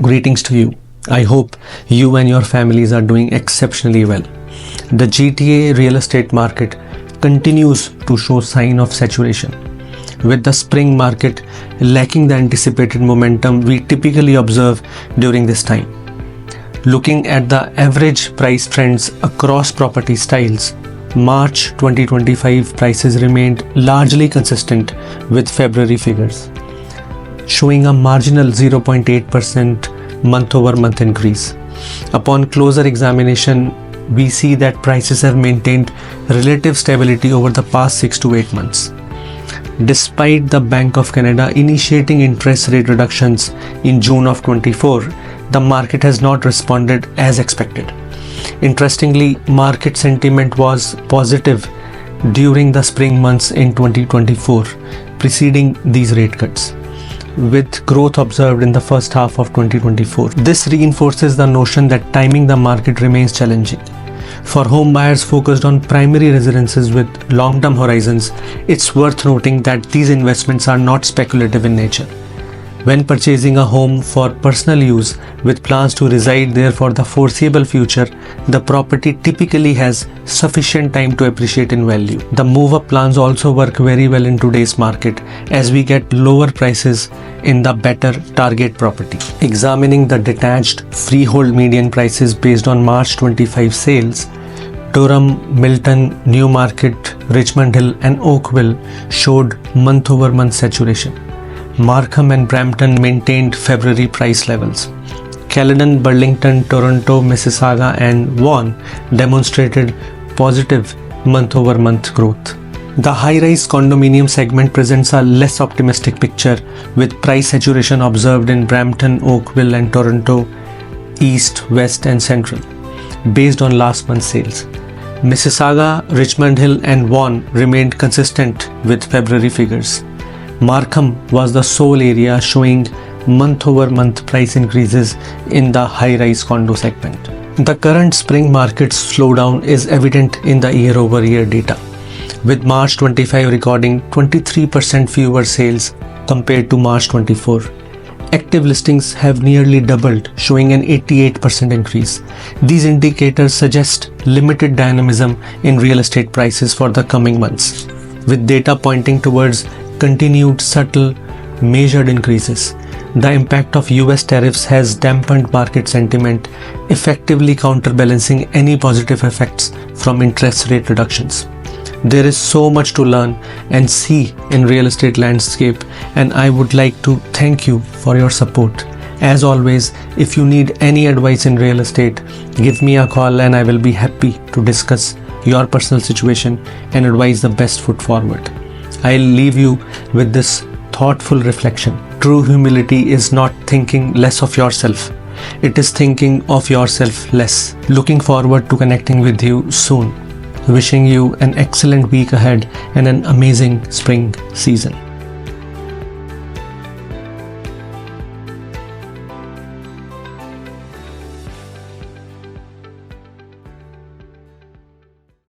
Greetings to you. I hope you and your families are doing exceptionally well. The GTA real estate market continues to show sign of saturation, with the spring market lacking the anticipated momentum we typically observe during this time. Looking at the average price trends across property styles, March 2025 prices remained largely consistent with February figures, showing a marginal 0.8% month-over-month increase. Upon closer examination, we see that prices have maintained relative stability over the past 6 to 8 months. Despite the Bank of Canada initiating interest rate reductions in June of 24, the market has not responded as expected. Interestingly, market sentiment was positive during the spring months in 2024, preceding these rate cuts, with growth observed in the first half of 2024. This reinforces the notion that timing the market remains challenging. For home buyers focused on primary residences with long-term horizons, it's worth noting that these investments are not speculative in nature. When purchasing a home for personal use with plans to reside there for the foreseeable future, the property typically has sufficient time to appreciate in value. The move-up plans also work very well in today's market, as we get lower prices in the better target property. Examining the detached freehold median prices based on March 25 sales, Durham, Milton, Newmarket, Richmond Hill and Oakville showed month-over-month saturation. Markham and Brampton maintained February price levels. Caledon, Burlington, Toronto, Mississauga and Vaughan demonstrated positive month-over-month growth. The high-rise condominium segment presents a less optimistic picture, with price saturation observed in Brampton, Oakville and Toronto, East, West and Central, based on last month's sales. Mississauga, Richmond Hill and Vaughan remained consistent with February figures. Markham was the sole area showing month-over-month price increases in the high-rise condo segment. The current spring market's slowdown is evident in the year-over-year data, with March 25 recording 23% fewer sales compared to March 24. Active listings have nearly doubled, showing an 88% increase. These indicators suggest limited dynamism in real estate prices for the coming months, with data pointing towards continued subtle, measured increases. The impact of US tariffs has dampened market sentiment, effectively counterbalancing any positive effects from interest rate reductions. There is so much to learn and see in real estate landscape, and I would like to thank you for your support. As always, if you need any advice in real estate, give me a call and I will be happy to discuss your personal situation and advise the best foot forward. I'll leave you with this thoughtful reflection. True humility is not thinking less of yourself. It is thinking of yourself less. Looking forward to connecting with you soon. Wishing you an excellent week ahead and an amazing spring season.